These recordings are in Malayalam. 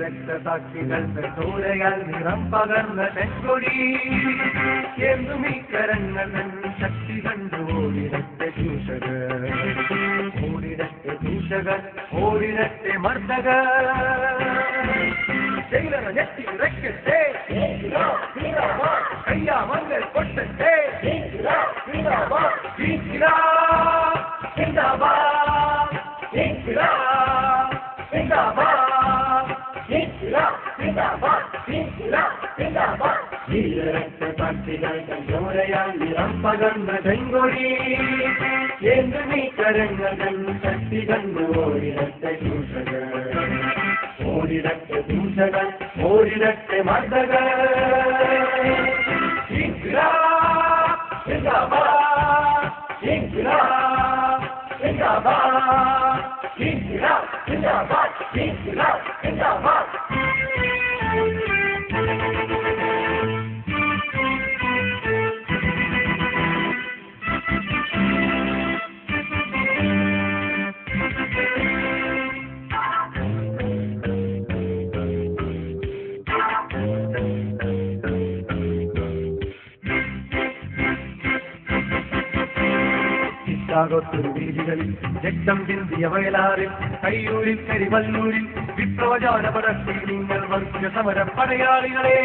രക്തസാക്ഷികൾ ചോരയാൽ നിറം പകർന്ന തെക്കൊടി എന്നും ഈ കരങ്ങൾ ശക്തി കണ്ടു ഓടിരട്ടെ ദൂഷകർ ഓടിരട്ടെ ദൂഷകർ ഓടിരട്ടെ മർദ്ദകർ ജയിലറ ഞെട്ടി ഇറക്കട്ടെ കയ്യാമങ്ങൾ കൊട്ടട്ടെ ോരയാൽ നിറം പകർന്ന ചെങ്കൊടി എന്തു നീ കരങ്ങൾ ശക്തി കണ്ടു ഓടിരട്ടെ ദൂഷകർ ഓടിരട്ടെ ദൂഷകർ ഓടിരട്ടെ മർദ്ദകർ വീതികളിൽ രക്തം ചിന്തിയ വയലാറിൽ കയ്യൂരിൽ കരിവല്ലൂരിൽ വിപ്ലവജാല പടർത്തി നിങ്ങൾ വർഗ സമര പടയാളികളെ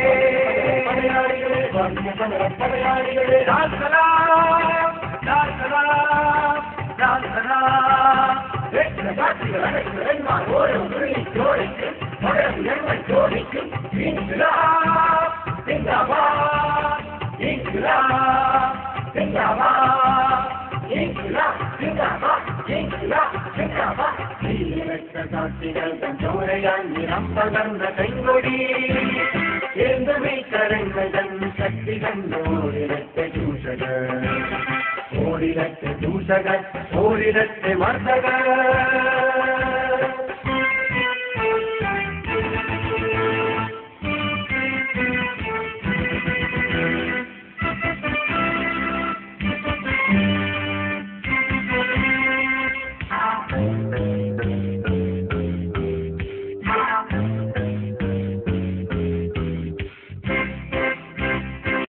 ചോരയാൽ നിറം പകർന്ന കൈകൊടി എന്തുമേ കരങ്ങൾ ശക്തി കണ്ടു ഓടിരട്ടെ ദൂഷകർ ഓടിരട്ടെ ദൂഷകർ ഓടിരട്ടെ മർദ്ദകർ